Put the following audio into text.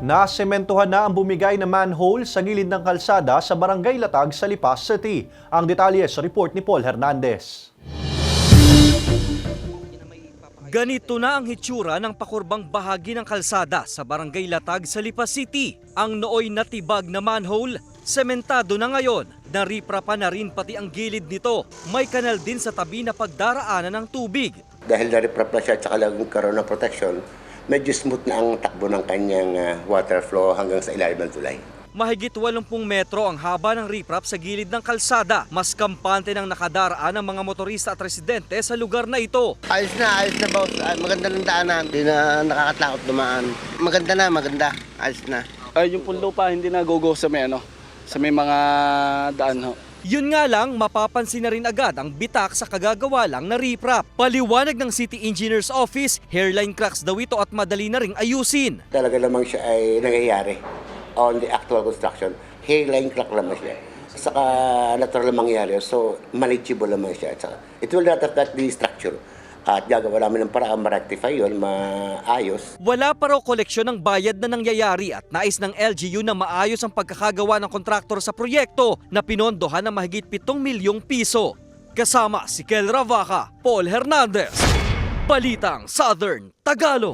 Nasementuhan na ang bumigay na manhole sa gilid ng kalsada sa Barangay Latag sa Lipas City. Ang detalye sa report ni Paul Hernandez. Ganito na ang hitsura ng pakurbang bahagi ng kalsada sa Barangay Latag sa Lipas City. Ang nooy natibag na manhole, sementado na ngayon. Nariprapan na rin pati ang gilid nito. May kanal din sa tabi na pagdaraanan ng tubig. Dahil nariprap na siya at saka nagkaroon ng protection, medyo smooth na ang takbo ng kanyang water flow hanggang sa ilalim ng tulay. Mahigit 80 metro ang haba ng riprap sa gilid ng kalsada. Mas kampante ng nakadaraan ng mga motorista at residente sa lugar na ito. Ayos na boss. Maganda ng daanan. Hindi na nakakatakot dumaan. Maganda. Ayos na. Yung pong lupa hindi na go sa may mga daan ho. Yun nga lang, mapapansin na rin agad ang bitak sa kagagawa lang na riprap. Paliwanag ng City Engineer's Office, hairline cracks daw ito at madali na ring ayusin. Talaga namang siya ay nangyayari on the actual construction. Hairline crack naman siya. Saka natural na mangyayari, so manageable naman siya. Saka, it will not affect the structure. At gagawa namin ng paraan ma-rectify yun, maayos. Wala pa raw koleksyon ng bayad na nangyayari at nais ng LGU na maayos ang pagkakagawa ng kontraktor sa proyekto na pinondohan ng mahigit 7 milyong piso. Kasama si Kel Ravaca, Paul Hernandez, Balitang Southern Tagalog.